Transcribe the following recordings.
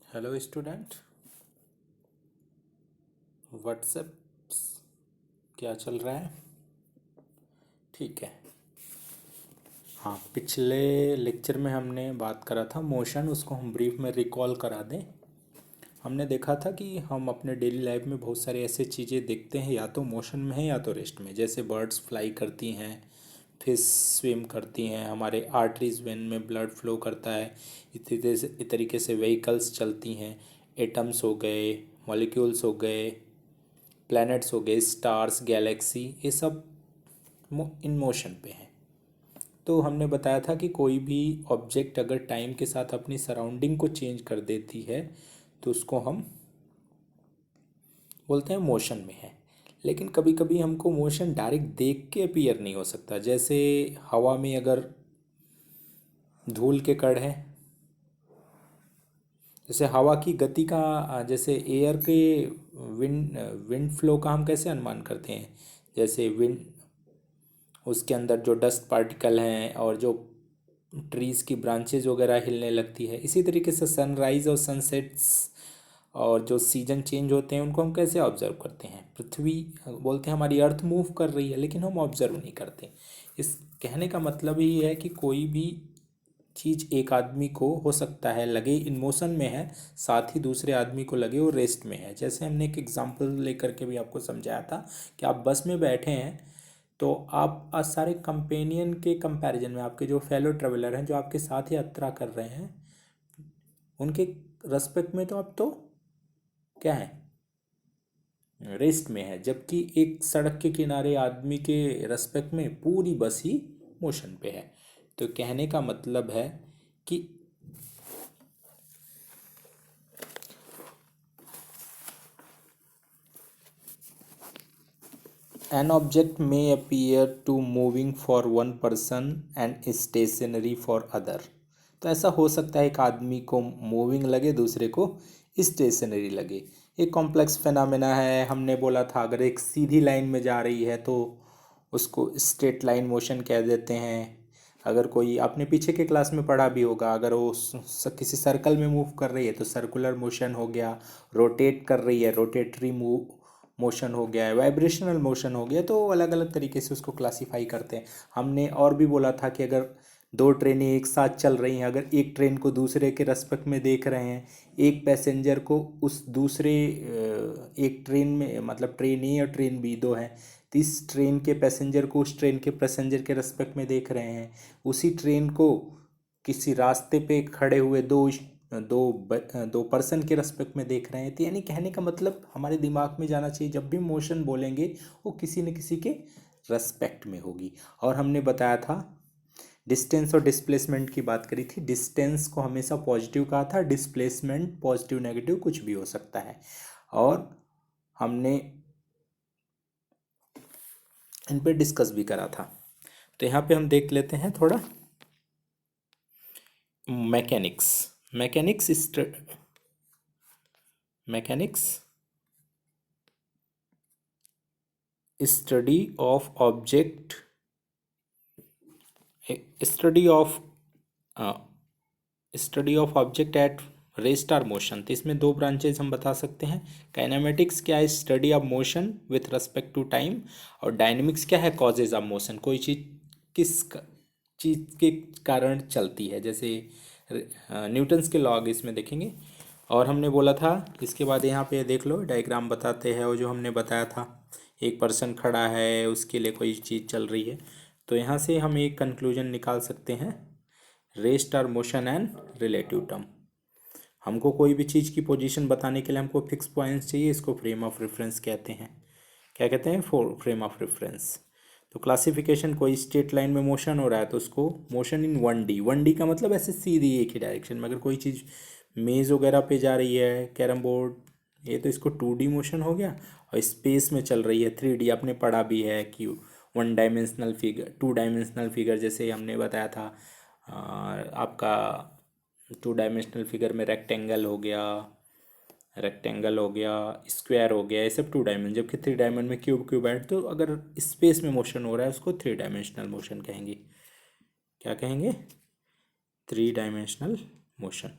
Hello student. WhatsApp क्या चल रहा है? ठीक है। हाँ, पिछले लेक्चर में हमने बात करा था मोशन, उसको हम ब्रीफ में रिकॉल करा दें। हमने देखा था कि हम अपने डेली लाइफ में बहुत सारे ऐसे चीज़ें देखते हैं, या तो मोशन में है या तो रेस्ट में। जैसे बर्ड्स फ्लाई करती हैं, फिश स्विम करती हैं, हमारे आर्टरीज वेन में ब्लड फ्लो करता है। इस तरीके से व्हीकल्स चलती हैं। एटम्स हो गए, मॉलिक्यूल्स हो गए, प्लैनेट्स हो गए, स्टार्स, गैलेक्सी, ये सब इन मोशन पे हैं। तो हमने बताया था कि कोई भी ऑब्जेक्ट अगर टाइम के साथ अपनी सराउंडिंग को चेंज कर देती है तो उसको हम बोलते हैं मोशन में है। लेकिन कभी कभी हमको मोशन डायरेक्ट देख के अपीयर नहीं हो सकता। जैसे हवा में अगर धूल के कण हैं, जैसे हवा की गति का, जैसे एयर के विंड विंड फ्लो का हम कैसे अनुमान करते हैं। जैसे विंड, उसके अंदर जो डस्ट पार्टिकल हैं और जो ट्रीज़ की ब्रांचेज वगैरह हिलने लगती है, इसी तरीके से सनराइज़ और सनसेट्स और जो सीजन चेंज होते हैं उनको हम कैसे ऑब्जर्व करते हैं। पृथ्वी बोलते हैं हमारी अर्थ मूव कर रही है, लेकिन हम ऑब्जर्व नहीं करते। इस कहने का मतलब ही है कि कोई भी चीज़ एक आदमी को हो सकता है लगे इन मोशन में है, साथ ही दूसरे आदमी को लगे वो रेस्ट में है। जैसे हमने एक एग्जांपल लेकर के भी आपको समझाया था कि आप बस में बैठे हैं, तो आप सारे कंपेनियन के कंपैरिजन में, आपके जो फेलो ट्रेवलर हैं, जो आपके साथ यात्रा कर रहे हैं, उनके रेस्पेक्ट में तो आप तो क्या है, रेस्ट में है। जबकि एक सड़क के किनारे आदमी के रेस्पेक्ट में पूरी बस ही मोशन पे है। तो कहने का मतलब है कि an object may appear to moving for one person and stationary for other। तो ऐसा हो सकता है एक आदमी को मूविंग लगे, दूसरे को स्टेशनरी लगे। एक कॉम्प्लेक्स फिनोमेना है। हमने बोला था अगर एक सीधी लाइन में जा रही है तो उसको स्ट्रेट लाइन मोशन कह देते हैं। अगर कोई, आपने पीछे के क्लास में पढ़ा भी होगा, अगर वो किसी सर्कल में मूव कर रही है तो सर्कुलर मोशन हो गया। रोटेट कर रही है, रोटेटरी मूव मोशन हो गया है। वाइब्रेशनल मोशन हो गया। तो अलग अलग तरीके से उसको क्लासीफाई करते हैं। हमने और भी बोला था कि अगर दो ट्रेनें एक साथ चल रही हैं, अगर एक ट्रेन को दूसरे के रेस्पेक्ट में देख रहे हैं, एक पैसेंजर को उस दूसरे एक ट्रेन में, मतलब ट्रेन ए और ट्रेन बी दो हैं, तो इस ट्रेन के पैसेंजर को उस ट्रेन के पैसेंजर के रेस्पेक्ट में देख रहे हैं। उसी ट्रेन को किसी रास्ते पे खड़े हुए दो पर्सन के रेस्पेक्ट में देख रहे हैं। तो यानी कहने का मतलब हमारे दिमाग में जाना चाहिए, जब भी मोशन बोलेंगे वो किसी न किसी के रेस्पेक्ट में होगी। और हमने बताया था, डिस्टेंस और डिस्प्लेसमेंट की बात करी थी। डिस्टेंस को हमेशा पॉजिटिव कहा था, डिस्प्लेसमेंट पॉजिटिव नेगेटिव कुछ भी हो सकता है। और हमने इन पे डिस्कस भी करा था। तो यहाँ पे हम देख लेते हैं थोड़ा mechanics. Mechanics mechanics study of object, study of study of object at rest R motion. तो इसमें दो ब्रांचेज हम बता सकते हैं। काइनेमेटिक्स क्या है, study of motion with respect to time. और डायनेमिक्स क्या है, कॉजेज ऑफ मोशन, कोई चीज़ किस चीज़ के कारण चलती है। जैसे न्यूटन्स के लॉ इसमें देखेंगे। और हमने बोला था, इसके बाद यहाँ पे देख लो डायग्राम बताते हैं, वो जो हमने बताया था, एक पर्सन खड़ा है, उसके लिए कोई चीज़ चल रही है। तो यहाँ से हम एक कंक्लूजन निकाल सकते हैं, रेस्ट और मोशन एंड रिलेटिव टर्म। हमको कोई भी चीज़ की पोजीशन बताने के लिए हमको फिक्स पॉइंट्स चाहिए, इसको फ्रेम ऑफ रेफरेंस कहते हैं। क्या कहते हैं, फ्रेम ऑफ रेफरेंस। तो क्लासिफिकेशन, कोई स्ट्रेट लाइन में मोशन हो रहा है तो उसको मोशन इन 1D। 1D का मतलब ऐसे सीधी एक ही डायरेक्शन में। अगर कोई चीज़ मेज़ वगैरह पे जा रही है, कैरम बोर्ड, ये तो इसको 2D मोशन हो गया। और स्पेस में चल रही है 3D, आपने पढ़ा भी है कि 1 डायमेंशनल फिगर, 2 डायमेंशनल फिगर, जैसे हमने बताया था आपका 2 डायमेंशनल फिगर में रेक्टेंगल हो गया, स्क्वायर हो गया, ये सब 2 डायमेंशन। जबकि 3 डायमेंशन में क्यूबाइड। तो अगर स्पेस में मोशन हो रहा है उसको 3 डायमेंशनल मोशन कहेंगे। क्या कहेंगे, 3 डायमेंशनल मोशन।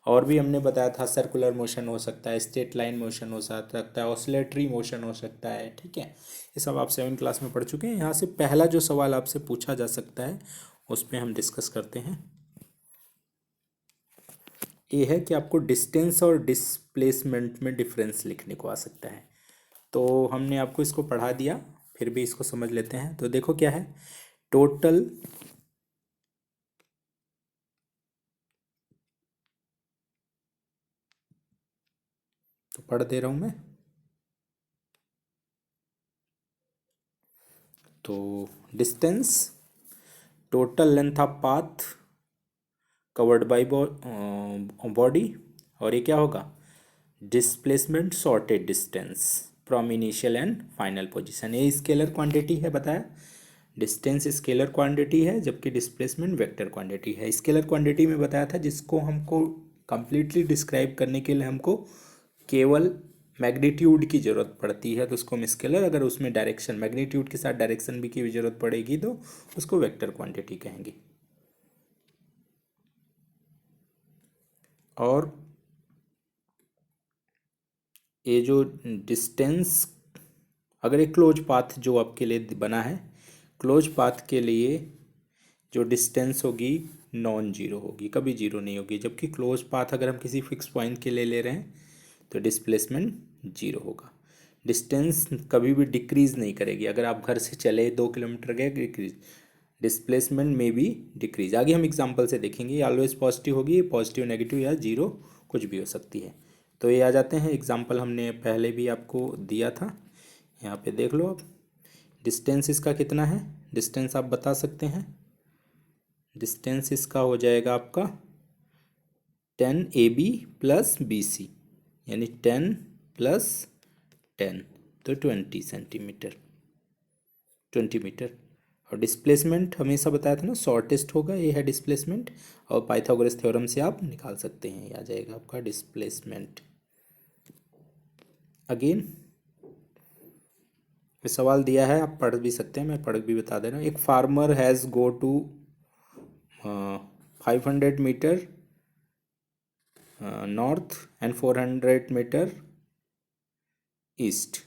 और भी हमने बताया था सर्कुलर मोशन हो सकता है, स्ट्रेट लाइन मोशन हो सकता है, ऑसिलेटरी मोशन हो सकता है। ठीक है, ये सब आप 7 क्लास में पढ़ चुके हैं। यहाँ से पहला जो सवाल आपसे पूछा जा सकता है उस पर हम डिस्कस करते हैं। ये है कि आपको डिस्टेंस और डिस्प्लेसमेंट में डिफरेंस लिखने को आ सकता है। तो हमने आपको इसको पढ़ा दिया, फिर भी इसको समझ लेते हैं। तो देखो क्या है, टोटल तो पढ़ दे रहा हूँ मैं। तो distance, total length of path covered by body, और ये क्या होगा, displacement sorted distance from initial and final position. ये स्केलर क्वांटिटी है बताया, डिस्टेंस स्केलर क्वांटिटी है जबकि डिस्प्लेसमेंट वेक्टर क्वांटिटी है। स्केलर क्वांटिटी में बताया था जिसको हमको कंप्लीटली डिस्क्राइब करने के लिए हमको केवल मैग्नीट्यूड की ज़रूरत पड़ती है तो उसको हम स्केलर, अगर उसमें डायरेक्शन मैग्नीट्यूड के साथ डायरेक्शन भी की ज़रूरत पड़ेगी तो उसको वेक्टर क्वांटिटी कहेंगे। और ये जो डिस्टेंस, अगर एक क्लोज पाथ जो आपके लिए बना है, क्लोज पाथ के लिए जो डिस्टेंस होगी नॉन जीरो होगी, कभी जीरो नहीं होगी। जबकि क्लोज पाथ अगर हम किसी फिक्स पॉइंट के लिए ले रहे हैं तो डिस्प्लेसमेंट जीरो होगा। डिस्टेंस कभी भी डिक्रीज नहीं करेगी, अगर आप घर से चले 2 किलोमीटर गए डिक्रीज, डिस्प्लेसमेंट में भी डिक्रीज। आगे हम एग्जांपल से देखेंगे, ऑलवेज पॉजिटिव होगी, पॉजिटिव नेगेटिव या जीरो कुछ भी हो सकती है। तो ये आ जाते हैं एग्जांपल, हमने पहले भी आपको दिया था, यहाँ पे देख लो आप। डिस्टेंस इसका कितना है, डिस्टेंस आप बता सकते हैं। डिस्टेंस इसका हो जाएगा आपका 10 AB प्लस BC, यानी 10 + 10 तो 20 सेंटीमीटर, 20 मीटर। और डिस्प्लेसमेंट हमेशा बताया था ना, शॉर्टेस्ट होगा, ये है डिस्प्लेसमेंट। और पाइथागोरस थ्योरम से आप निकाल सकते हैं, ये आ जाएगा आपका डिस्प्लेसमेंट। अगेन ये सवाल दिया है, आप पढ़ भी सकते हैं, मैं पढ़ भी बता दे रहा हूँ। एक farmer has go to 500 metre north and 400 metre east,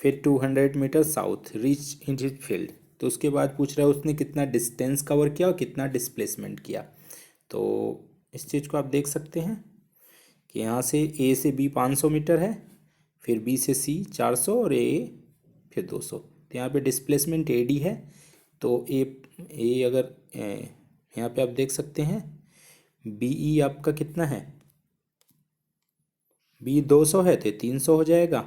फिर 200 metre south, reach in his field. तो उसके बाद पूछ रहा है उसने कितना डिस्टेंस कवर किया और कितना डिस्प्लेसमेंट किया। तो इस चीज़ को आप देख सकते हैं कि यहाँ से ए से बी 500 मीटर है, फिर बी से सी 400 और ए फिर 200। तो यहाँ पे डिस्प्लेसमेंट ए डी है। तो ए अगर यहाँ पे आप देख सकते हैं बी ई आपका कितना है, बी 200 है तो 300 हो जाएगा,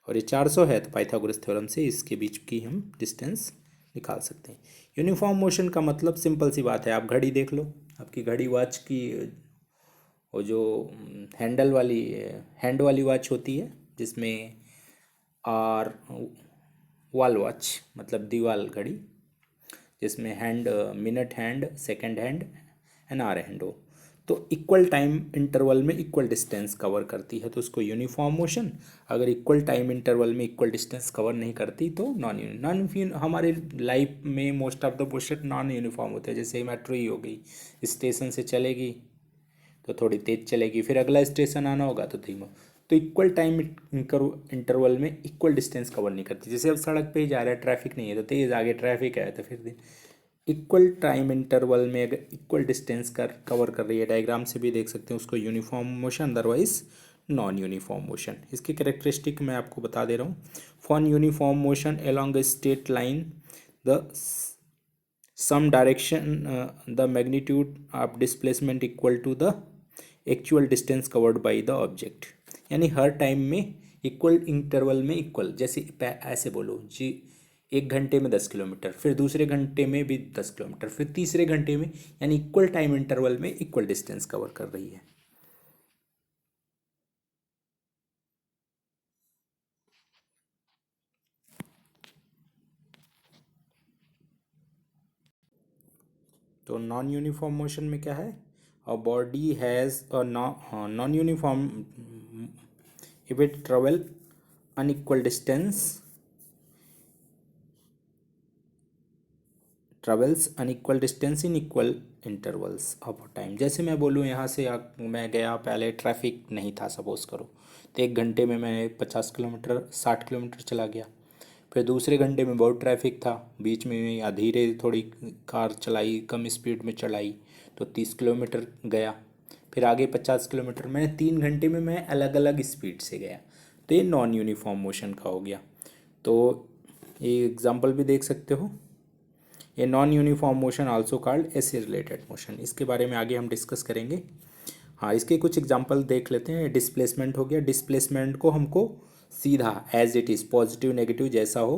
और ये 400 है तो पाइथागोरस थ्योरम से इसके बीच की हम डिस्टेंस निकाल सकते हैं। यूनिफॉर्म मोशन का मतलब सिंपल सी बात है, आप घड़ी देख लो, आपकी घड़ी वॉच की वो जो हैंड वाली वॉच होती है जिसमें आर वॉल वॉच मतलब दीवाल घड़ी, जिसमें hand minute hand, second hand and hour hand हो, तो इक्वल टाइम इंटरवल में इक्वल डिस्टेंस कवर करती है तो उसको यूनिफॉर्म मोशन। अगर इक्वल टाइम इंटरवल में इक्वल डिस्टेंस कवर नहीं करती तो नॉन हमारे लाइफ में most of the motion non uniform होते हैं। जैसे मेट्रो ही हो गई, स्टेशन से चलेगी तो थोड़ी तेज चलेगी, फिर अगला स्टेशन आना होगा तो धीमा। तो इक्वल टाइम इंटरवल में इक्वल डिस्टेंस कवर नहीं करती। जैसे अब सड़क पे ही जा रहा है, ट्रैफिक नहीं है तो तेज़, आगे ट्रैफिक है तो फिर इक्वल टाइम इंटरवल में अगर इक्वल डिस्टेंस कवर कर रही है, डायग्राम से भी देख सकते हैं उसको uniform motion, otherwise non uniform motion. इसकी कैरेक्टरिस्टिक मैं आपको बता दे रहा हूँ। For uniform motion along a straight line the same direction the magnitude of displacement equal to the actual distance covered by the object. यानी हर टाइम में इक्वल इंटरवल में इक्वल, जैसे ऐसे बोलो जी, 1 घंटे में 10 किलोमीटर, फिर दूसरे घंटे में भी 10 किलोमीटर, फिर तीसरे घंटे में, यानी इक्वल टाइम इंटरवल में इक्वल डिस्टेंस कवर कर रही है। तो नॉन यूनिफॉर्म मोशन में क्या है, a body has a non uniform if it travel unequal distance travels unequal distance in equal intervals of time. जैसे मैं बोलूँ यहाँ से मैं गया, पहले ट्रैफिक नहीं था सपोज़ करो, तो 1 घंटे में मैं 50 किलोमीटर 60 किलोमीटर चला गया। फिर दूसरे घंटे में बहुत ट्रैफिक था, बीच में या धीरे थोड़ी कार चलाई, कम स्पीड में चलाई, तो 30 किलोमीटर गया। फिर आगे 50 किलोमीटर, मैंने 3 घंटे में मैं अलग अलग स्पीड से गया। तो ये नॉन यूनिफॉर्म मोशन का हो गया। तो ये एग्जांपल भी देख सकते हो, ये non uniform motion also called AC related motion. इसके बारे में आगे हम डिस्कस करेंगे। हाँ, इसके कुछ एग्जांपल देख लेते हैं। डिस्प्लेसमेंट हो गया, डिस्प्लेसमेंट को हमको सीधा as it is positive negative जैसा हो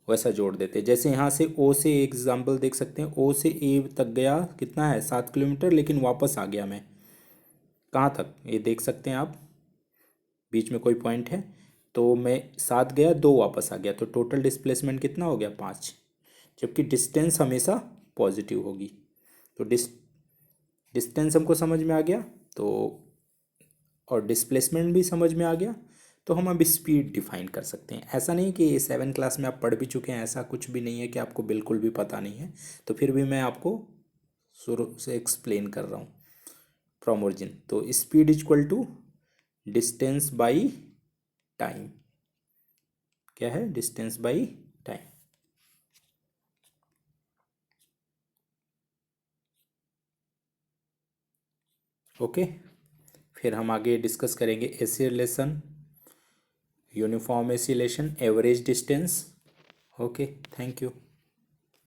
वैसा जोड़ देते हैं। जैसे यहाँ से ओ से एग्जांपल देख सकते हैं, ओ से ए तक गया, कितना है 7 किलोमीटर, लेकिन वापस आ गया मैं कहाँ तक, ये देख सकते हैं आप, बीच में कोई पॉइंट है, तो मैं 7 गया, 2 वापस आ गया, तो टोटल डिस्प्लेसमेंट कितना हो गया 5। जबकि डिस्टेंस हमेशा पॉजिटिव होगी। तो डिस्टेंस हमको समझ में आ गया, तो और डिस्प्लेसमेंट भी समझ में आ गया, तो हम अब स्पीड डिफाइन कर सकते हैं। ऐसा नहीं कि 7 क्लास में आप पढ़ भी चुके हैं, ऐसा कुछ भी नहीं है कि आपको बिल्कुल भी पता नहीं है, तो फिर भी मैं आपको शुरू से एक्सप्लेन कर रहा हूँ फ्रॉम ओरिजिन। तो speed is equal to distance by time. क्या है? Distance by time. ओके, फिर हम आगे डिस्कस करेंगे AC relation, uniform AC relation, average distance. Okay, thank you.